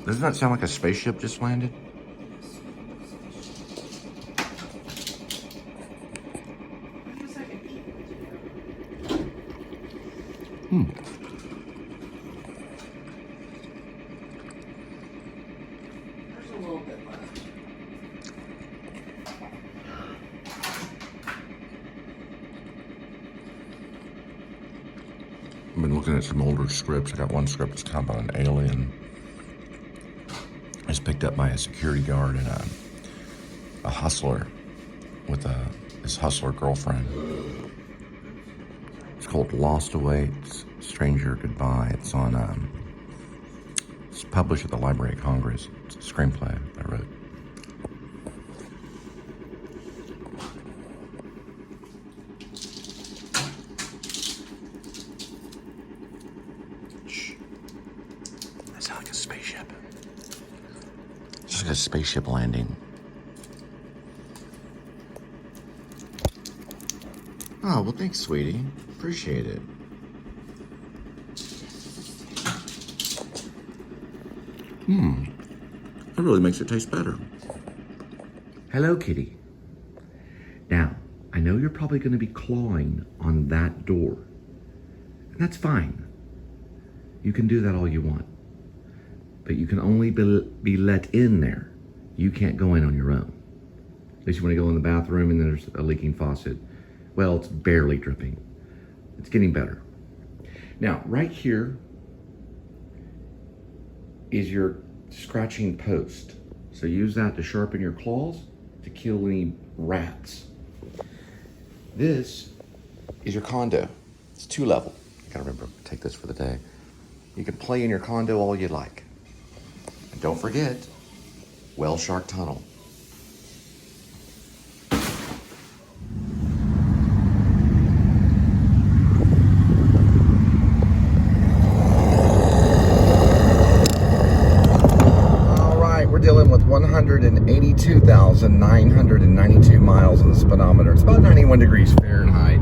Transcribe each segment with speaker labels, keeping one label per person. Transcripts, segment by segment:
Speaker 1: Doesn't that sound like a spaceship just landed? I've been looking at some older scripts. I got one script that's kind of about an alien. It's picked up by a security guard and a hustler with his hustler girlfriend. It's called Lost Awaits, Stranger Goodbye. It's on, it's published at the Library of Congress. It's a screenplay I wrote. That sounds like a spaceship. It's just like a spaceship landing. Oh, well, thanks, sweetie. Appreciate it. That really makes it taste better. Hello, kitty. Now, I know you're probably going to be clawing on that door. And that's fine. You can do that all you want. But you can only be let in there. You can't go in on your own. At least you want to go in the bathroom and there's a leaking faucet. Well, it's barely dripping. It's getting better. Now, right here is your scratching post. So use that to sharpen your claws to kill any rats. This is your condo. It's 2-level. I gotta remember to take this for the day. You can play in your condo all you like. And don't forget, Whale Shark Tunnel. Dealing with 182,992 miles on the speedometer. It's about 91 degrees Fahrenheit.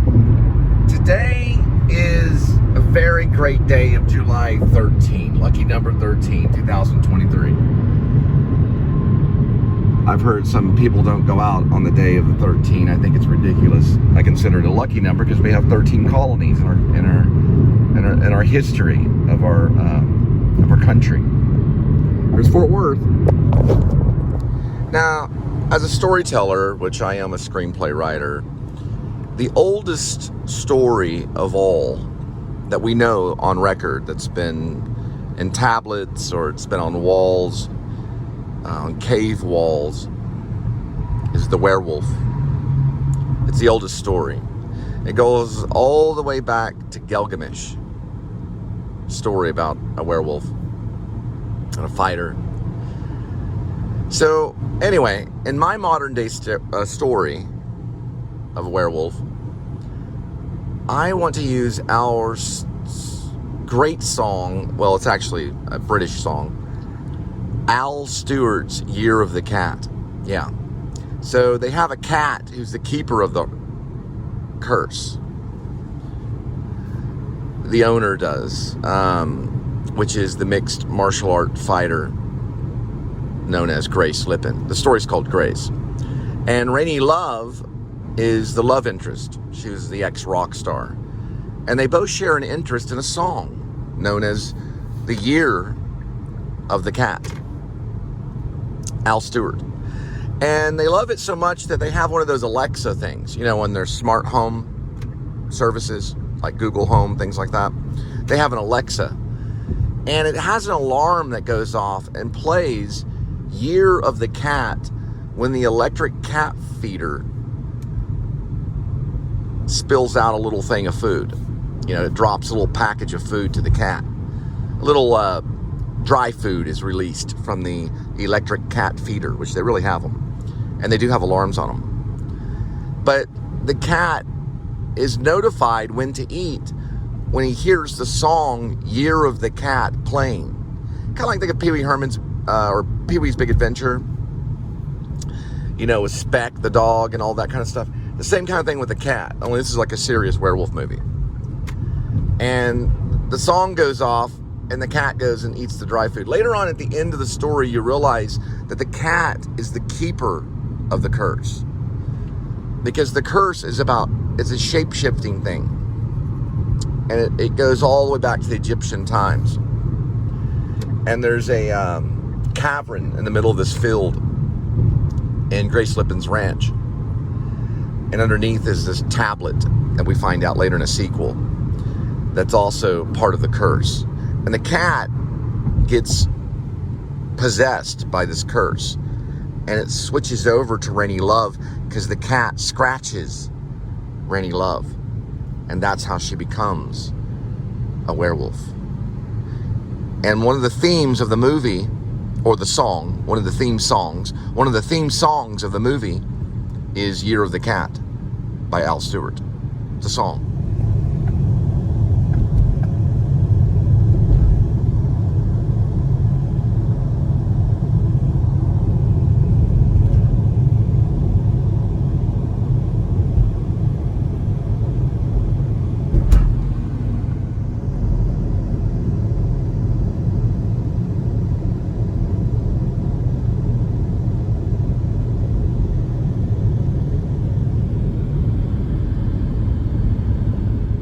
Speaker 1: Today is a very great day of July 13, lucky number 13, 2023. I've heard some people don't go out on the day of the 13. I think it's ridiculous. I consider it a lucky number because we have 13 colonies in our history of our country. There's Fort Worth. Now, as a storyteller, which I am a screenplay writer, the oldest story of all that we know on record that's been in tablets or it's been on walls, on cave walls, is the werewolf. It's the oldest story. It goes all the way back to Gilgamesh. Story about a werewolf and a fighter. So, anyway, in my modern day story of a werewolf, I want to use our great song, well, it's actually a British song, Al Stewart's Year of the Cat. Yeah. So they have a cat who's the keeper of the curse. The owner does, which is the mixed martial art fighter known as Grace Lippin. The story's called Grace. And Rainey Love is the love interest. She was the ex-rock star. And they both share an interest in a song known as The Year of the Cat. Al Stewart. And they love it so much that they have one of those Alexa things, you know, on their smart home services, like Google Home, things like that. They have an Alexa. And it has an alarm that goes off and plays Year of the Cat when the electric cat feeder spills out a little thing of food. You know, it drops a little package of food to the cat. A little dry food is released from the electric cat feeder, which they really have them. And they do have alarms on them. But the cat is notified when to eat when he hears the song Year of the Cat playing. Kind of like think of Pee Wee Herman's or Pee-wee's Big Adventure, you know, with Speck the dog and all that kind of stuff. The same kind of thing with the cat, only this is like a serious werewolf movie. And the song goes off and the cat goes and eats the dry food. Later on at the end of the story, you realize that the cat is the keeper of the curse. Because the curse is it's a shape-shifting thing. And it goes all the way back to the Egyptian times. And there's a cavern in the middle of this field in Grace Lipton's ranch. And underneath is this tablet that we find out later in a sequel that's also part of the curse. And the cat gets possessed by this curse. And it switches over to Rainy Love because the cat scratches Rainy Love. And that's how she becomes a werewolf. And one of the themes of the movie, or the song, one of the theme songs of the movie is Year of the Cat by Al Stewart. It's a song.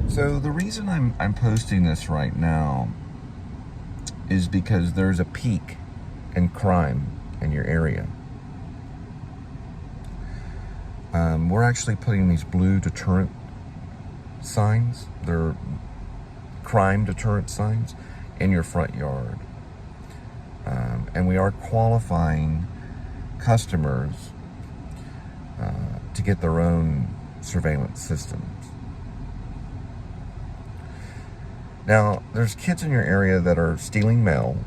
Speaker 1: So the reason I'm posting this right now is because there's a peak in crime in your area. We're actually putting these blue deterrent signs, they're crime deterrent signs, in your front yard. And we are qualifying customers to get their own surveillance systems. Now, there's kids in your area that are stealing mail,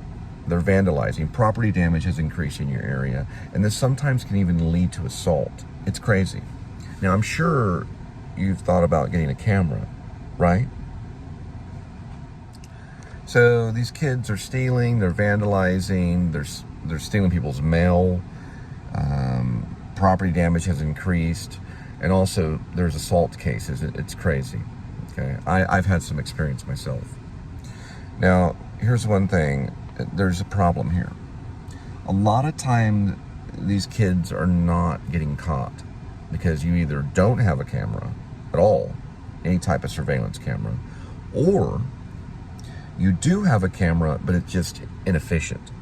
Speaker 1: they're vandalizing, property damage has increased in your area, and this sometimes can even lead to assault. It's crazy. Now, I'm sure you've thought about getting a camera, right? So these kids are stealing, they're vandalizing, they're stealing people's mail, property damage has increased, and also there's assault cases. It's crazy. Okay, I've had some experience myself. Now, here's one thing. There's a problem here. A lot of times, these kids are not getting caught because you either don't have a camera at all, any type of surveillance camera, or you do have a camera, but it's just inefficient.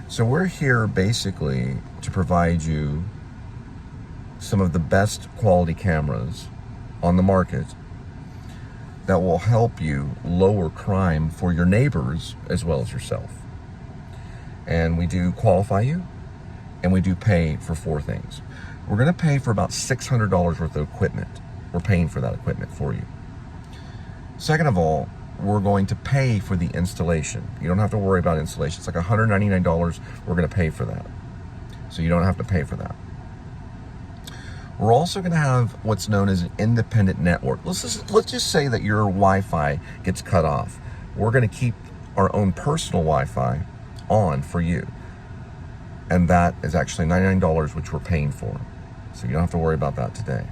Speaker 1: So we're here basically to provide you some of the best quality cameras on the market that will help you lower crime for your neighbors as well as yourself. And we do qualify you, and we do pay for 4 things. We're gonna pay for about $600 worth of equipment. We're paying for that equipment for you. Second of all, we're going to pay for the installation. You don't have to worry about installation. It's like $199, we're gonna pay for that. So you don't have to pay for that. We're also going to have what's known as an independent network. Let's just say that your Wi-Fi gets cut off. We're going to keep our own personal Wi-Fi on for you. And that is actually $99, which we're paying for. So you don't have to worry about that today.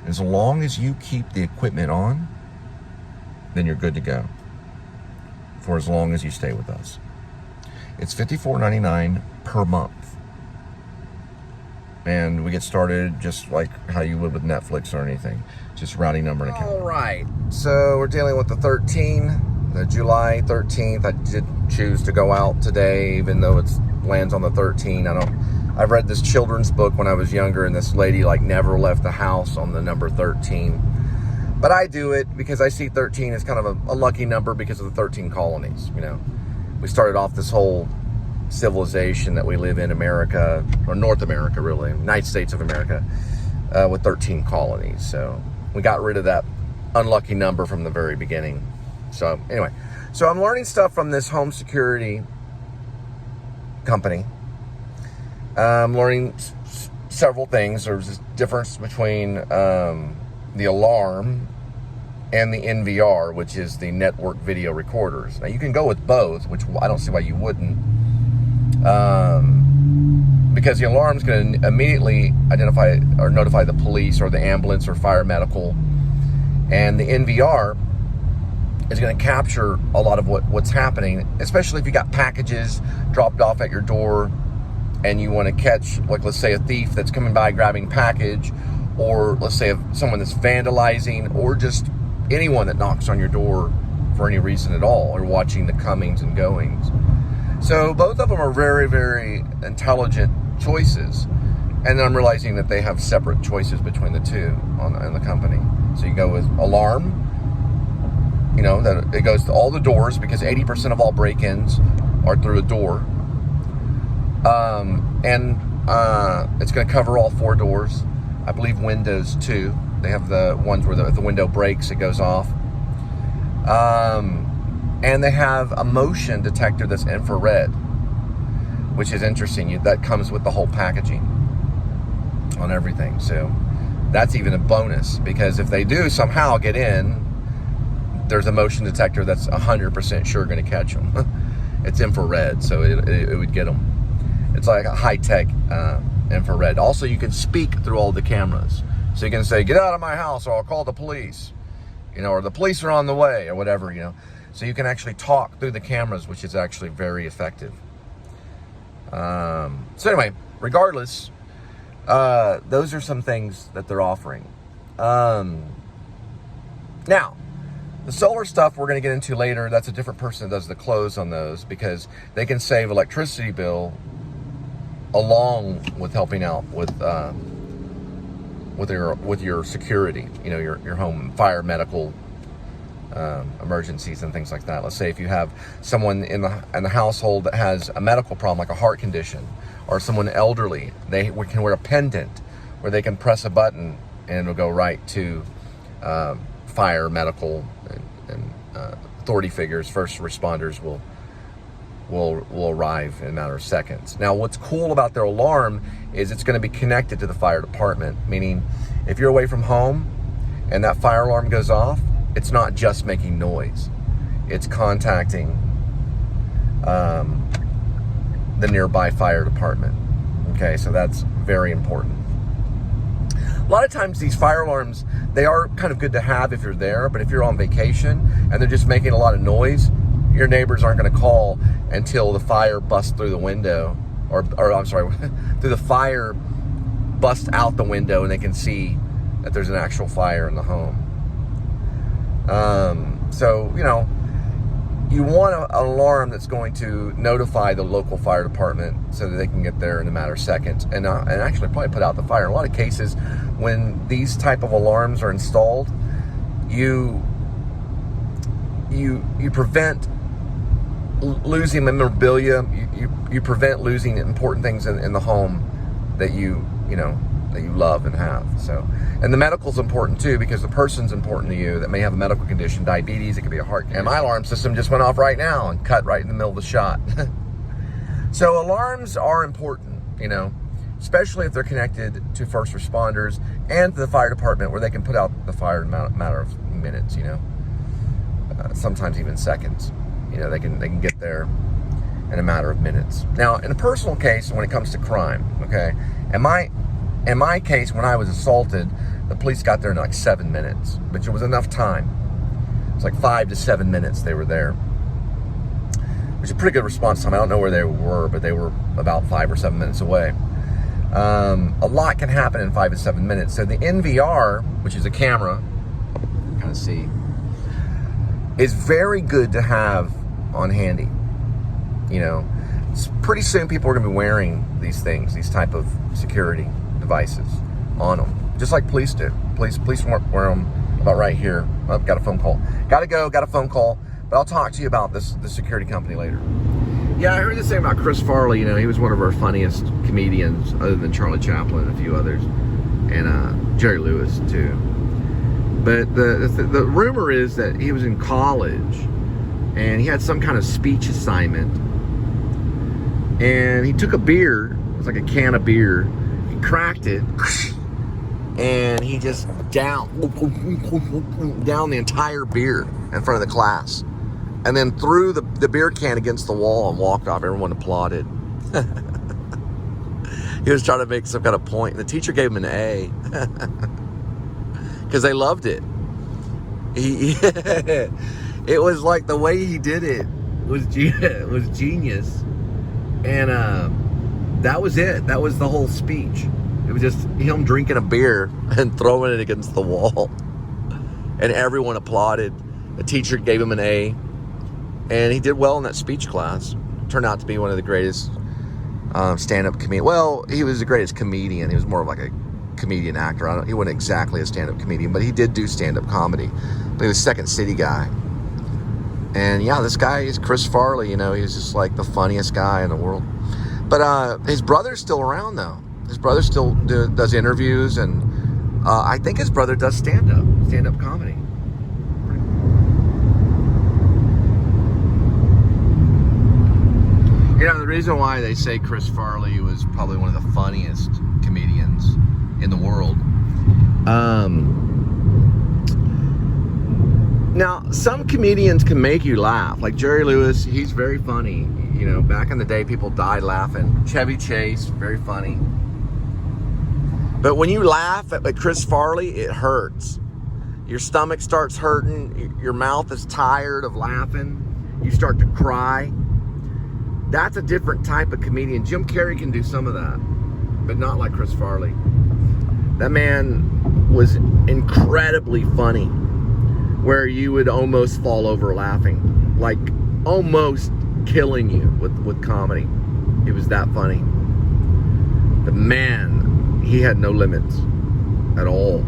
Speaker 1: As long as you keep the equipment on, then you're good to go for as long as you stay with us. It's $54.99 per month. And we get started just like how you would with Netflix or anything. Just routing number and account. All right. So we're dealing with the July 13th. I did choose to go out today, even though it lands on the 13th. I've read this children's book when I was younger, and this lady never left the house on the number 13. But I do it because I see 13 as kind of a lucky number because of the 13 colonies. You know, we started off this whole civilization that we live in America, or North America really, United States of America, with 13 colonies. So we got rid of that unlucky number from the very beginning. So anyway, so I'm learning stuff from this home security company. I'm learning several things. There's a difference between the alarm and the NVR, which is the network video recorders. Now you can go with both, which I don't see why you wouldn't. Because the alarm is going to immediately identify or notify the police or the ambulance or fire medical, and the NVR is going to capture a lot of what's happening, especially if you got packages dropped off at your door and you want to catch, like, let's say a thief that's coming by grabbing package, or let's say someone that's vandalizing, or just anyone that knocks on your door for any reason at all, or watching the comings and goings. So both of them are very, very intelligent choices. And then I'm realizing that they have separate choices between the two in the company. So you go with alarm, you know, that it goes to all the doors, because 80% of all break-ins are through a door. It's going to cover all 4 doors. I believe windows too. They have the ones where the window breaks, it goes off. And they have a motion detector that's infrared, which is interesting. That comes with the whole packaging on everything. So that's even a bonus, because if they do somehow get in, there's a motion detector that's 100% sure going to catch them. It's infrared, so it would get them. It's like a high-tech infrared. Also, you can speak through all the cameras. So you can say, "Get out of my house, or I'll call the police," you know, or "The police are on the way," or whatever, you know. So you can actually talk through the cameras, which is actually very effective. So anyway, regardless, those are some things that they're offering. Now, the solar stuff we're going to get into later. That's a different person that does the close on those, because they can save electricity bill along with helping out with your security, you know, your home, fire, medical emergencies and things like that. Let's say if you have someone in the household that has a medical problem, like a heart condition, or someone elderly, we can wear a pendant where they can press a button and it'll go right to fire, medical, and authority figures. First responders will arrive in a matter of seconds. Now, what's cool about their alarm is it's going to be connected to the fire department, meaning if you're away from home and that fire alarm goes off, it's not just making noise. It's contacting the nearby fire department. Okay, so that's very important. A lot of times these fire alarms, they are kind of good to have if you're there, but if you're on vacation and they're just making a lot of noise, your neighbors aren't going to call until the fire busts through the window, or I'm sorry, through the fire busts out the window and they can see that there's an actual fire in the home. So, you know, you want an alarm that's going to notify the local fire department so that they can get there in a matter of seconds and actually probably put out the fire. In a lot of cases, when these type of alarms are installed, you prevent losing memorabilia. You prevent losing important things in the home that you love and have. So, and the medical's important too, because the person's important to you that may have a medical condition, diabetes, it could be a heart condition. And my alarm system just went off right now and cut right in the middle of the shot. So alarms are important, you know, especially if they're connected to first responders and to the fire department, where they can put out the fire in a matter of minutes, you know, sometimes even seconds. You know, they can get there in a matter of minutes. Now, in a personal case, when it comes to crime, okay, in my case, when I was assaulted, the police got there in like 7 minutes, which it was enough time. It's like 5 to 7 minutes they were there, which is a pretty good response time. I don't know where they were, but they were about 5 or 7 minutes away. A lot can happen in 5 to 7 minutes. So the NVR, which is a camera, you kind of see, is very good to have on handy. You know, pretty soon people are going to be wearing these things, these type of security devices on them, just like police do. Police wear them about right here. Oh, got a phone call. Got a phone call, but I'll talk to you about the security company later. Yeah, I heard this thing about Chris Farley. You know, he was one of our funniest comedians, other than Charlie Chaplin and a few others, and Jerry Lewis too. But the rumor is that he was in college and he had some kind of speech assignment, and he took a beer. It was like a can of beer. He cracked it, and he just down the entire beer in front of the class, and then threw the beer can against the wall and walked off. Everyone applauded. He was trying to make some kind of point. The teacher gave him an A because they loved it. It was like the way he did it was genius. And that was it. That was the whole speech. It was just him drinking a beer and throwing it against the wall. And everyone applauded. The teacher gave him an A. And he did well in that speech class. Turned out to be one of the greatest stand-up comedians. Well, he was the greatest comedian. He was more of like a comedian actor. He wasn't exactly a stand-up comedian, but he did do stand-up comedy. But he was a Second City guy. And yeah, this guy is Chris Farley. You know, he's just like the funniest guy in the world. But his brother's still around, though. His brother still does interviews, and I think his brother does stand-up comedy. You know, the reason why they say Chris Farley was probably one of the funniest comedians in the world. Now, some comedians can make you laugh. Like Jerry Lewis, he's very funny. You know, back in the day, people died laughing. Chevy Chase, very funny. But when you laugh at Chris Farley, it hurts. Your stomach starts hurting. Your mouth is tired of laughing. You start to cry. That's a different type of comedian. Jim Carrey can do some of that, but not like Chris Farley. That man was incredibly funny, where you would almost fall over laughing, like almost killing you with comedy. It was that funny. The man, he had no limits at all,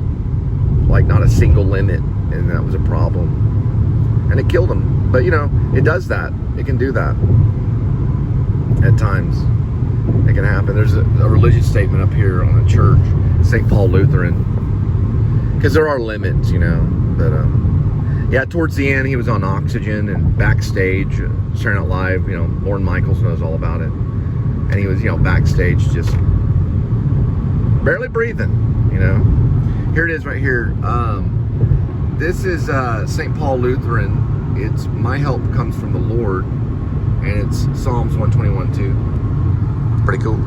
Speaker 1: like not a single limit, and that was a problem. And it killed him. But you know, it does that. It can do that. At times, it can happen. There's a religious statement up here on a church, St. Paul Lutheran, because there are limits, you know. But yeah, towards the end, he was on oxygen and backstage, Saturday Night Live. You know, Lorne Michaels knows all about it, and he was, you know, backstage just barely breathing. You know, here it is right here. This is St. Paul Lutheran. It's "My help comes from the Lord." And it's Psalms 121:2. Pretty cool.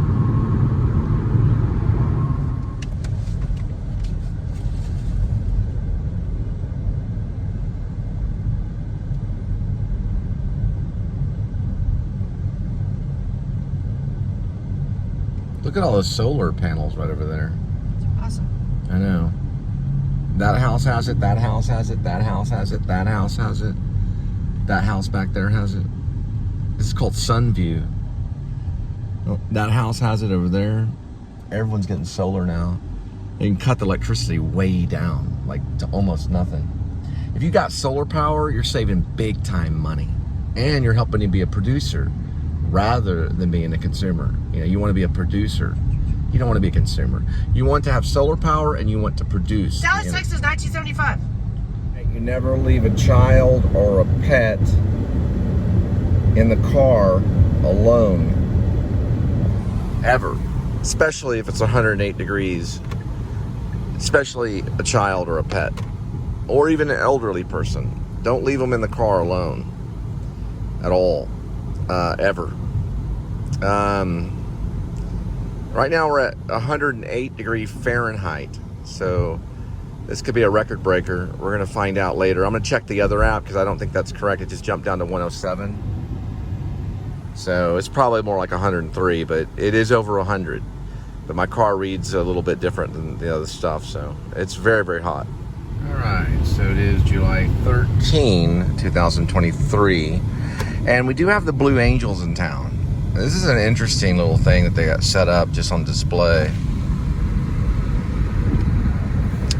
Speaker 1: Look at all those solar panels right over there.
Speaker 2: It's awesome.
Speaker 1: I know. That house has it, that house has it, that house has it, that house has it. That house back there has it. This is called Sun View. Oh, that house has it over there. Everyone's getting solar now. They can cut the electricity way down, like to almost nothing. If you got solar power, you're saving big time money. And you're helping to be a producer rather than being a consumer. You know, you want to be a producer. You don't want to be a consumer. You want to have solar power and you want to produce.
Speaker 2: Dallas, Texas, 1975.
Speaker 1: You never leave a child or a pet in the car alone, ever, especially if it's 108 degrees, especially a child or a pet, or even an elderly person. Don't leave them in the car alone at all, ever. Right now we're at 108 degree Fahrenheit, so this could be a record breaker. We're gonna find out later. I'm gonna check the other app because I don't think that's correct. It just jumped down to 107. So it's probably more like 103, but it is over 100. But my car reads a little bit different than the other stuff, so it's very, very hot. All right, so it is July 13, 2023, and we do have the Blue Angels in town. This is an interesting little thing that they got set up just on display.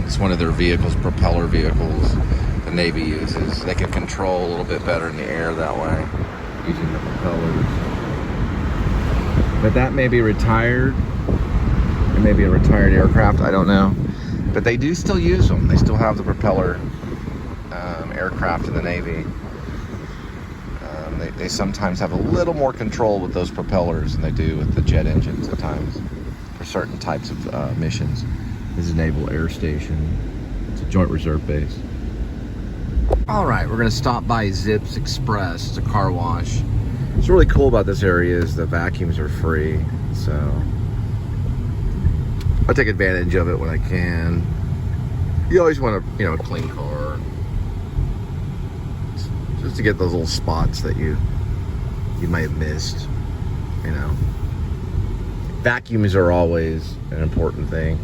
Speaker 1: It's one of their vehicles, propeller vehicles, the Navy uses. They can control a little bit better in the air that way, using the propellers. But that may be retired. It may be a retired aircraft, I don't know. But they do still use them. They still have the propeller aircraft in the Navy. They sometimes have a little more control with those propellers than they do with the jet engines at times for certain types of missions. This is Naval Air Station. It's a Joint Reserve Base. All right, we're gonna stop by Zips Express. It's a car wash. What's really cool about this area is the vacuums are free, so I take advantage of it when I can. You always want a clean car. just to get those little spots that you might have missed, you know. Vacuums are always an important thing.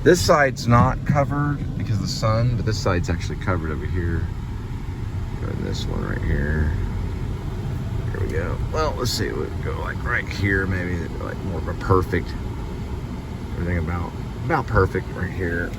Speaker 1: This side's not covered because of the sun, but this side's actually covered over here. Go in this one right here. Here we go. Well, let's see. We'll go like right here, maybe like more of a perfect. Everything about perfect right here.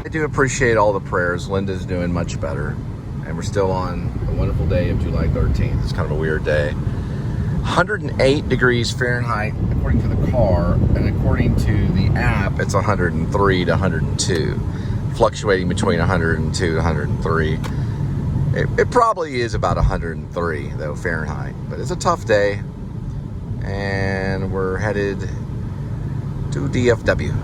Speaker 1: I do appreciate all the prayers. Linda's doing much better, and we're still on a wonderful day of July 13th. It's kind of a weird day. 108 degrees Fahrenheit according to the car, and according to the app, it's 103 to 102, fluctuating between 102 to 103. It probably is about 103 though Fahrenheit, but it's a tough day, and we're headed to DFW.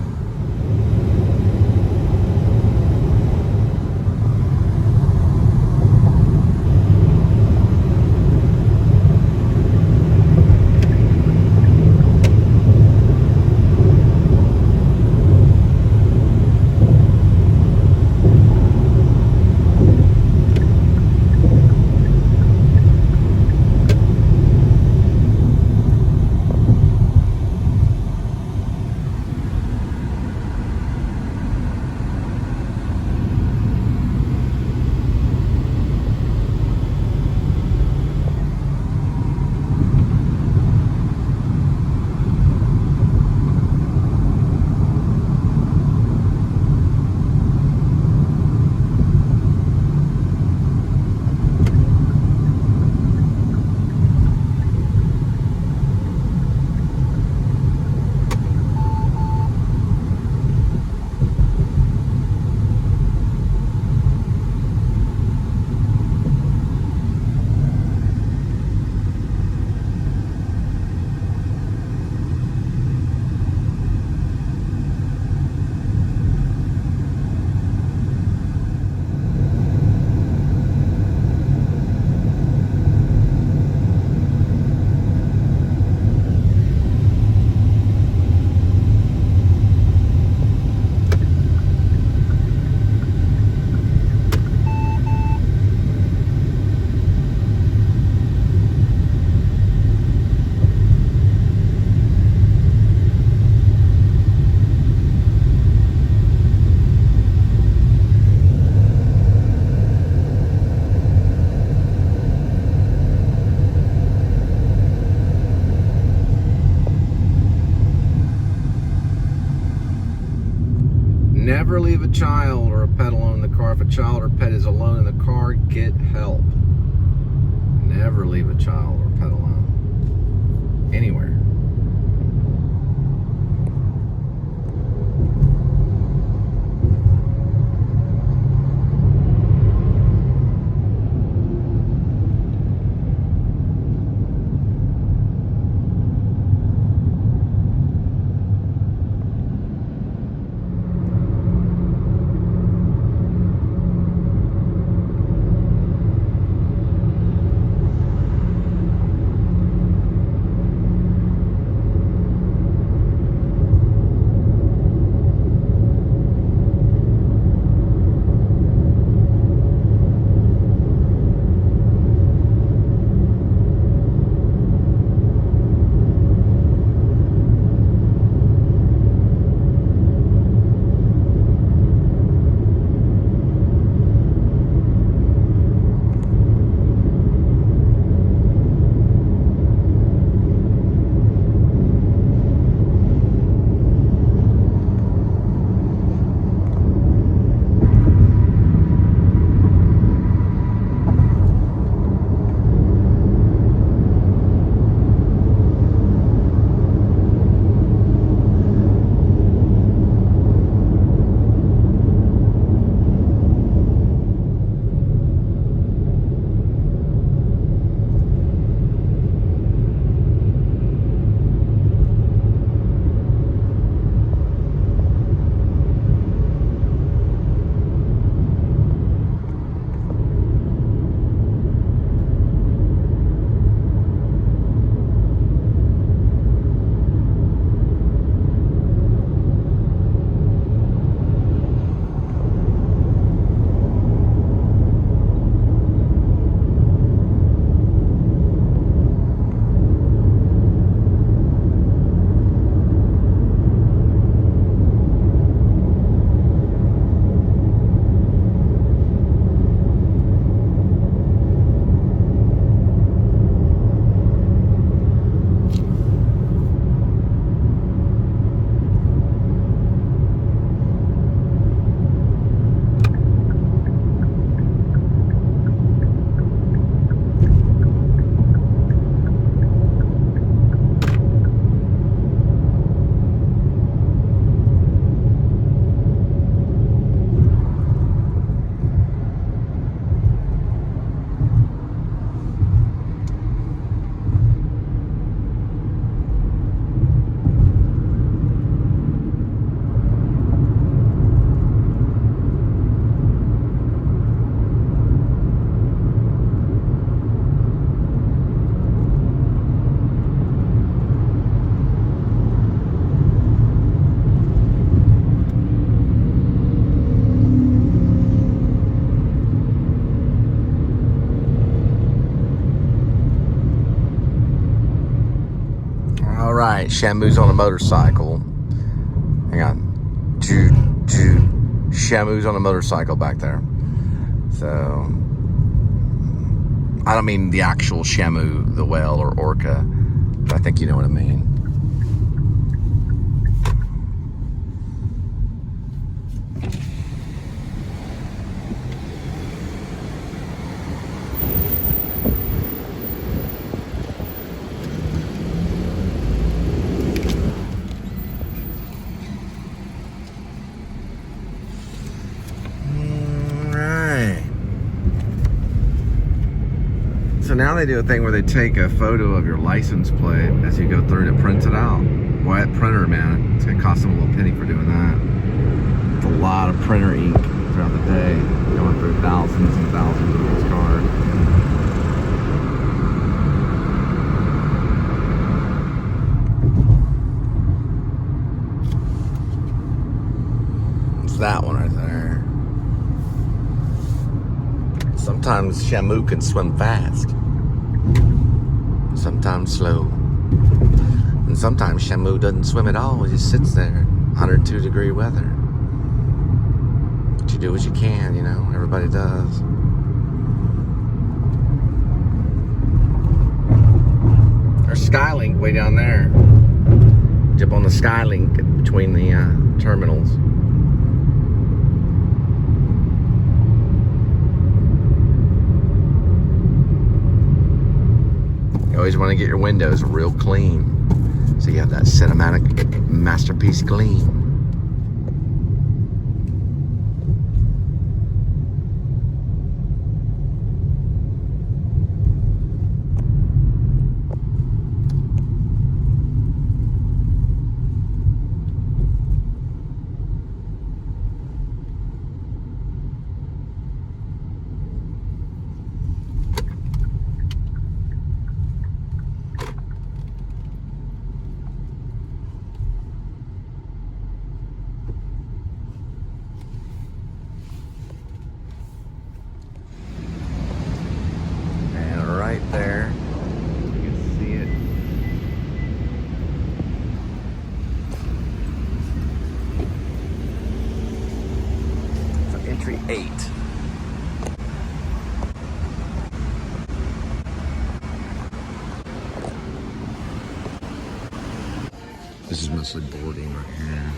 Speaker 1: Never leave a child or a pet alone in the car. If a child or pet is alone in the car, get help. Never leave a child or pet alone anywhere. All right, Shamu's on a motorcycle. Hang on. Shamu's on a motorcycle back there. So, I don't mean the actual Shamu, the whale or orca, but I think you know what I mean. So now they do a thing where they take a photo of your license plate as you go through to print it out. Boy, that printer, man, it's gonna cost them a little penny for doing that. It's a lot of printer ink throughout the day, going through thousands and thousands of these cards. It's that one right there. Sometimes Shamu can swim fast. Sometimes slow. And sometimes Shamu doesn't swim at all. He just sits there. 102-degree weather. But you do what you can, you know. Everybody does. There's Skylink way down there. Jump on the Skylink between the terminals. You always want to get your windows real clean, so you have that cinematic masterpiece gleam. Right there, you can see it. So entry 8. This is mostly boarding right here.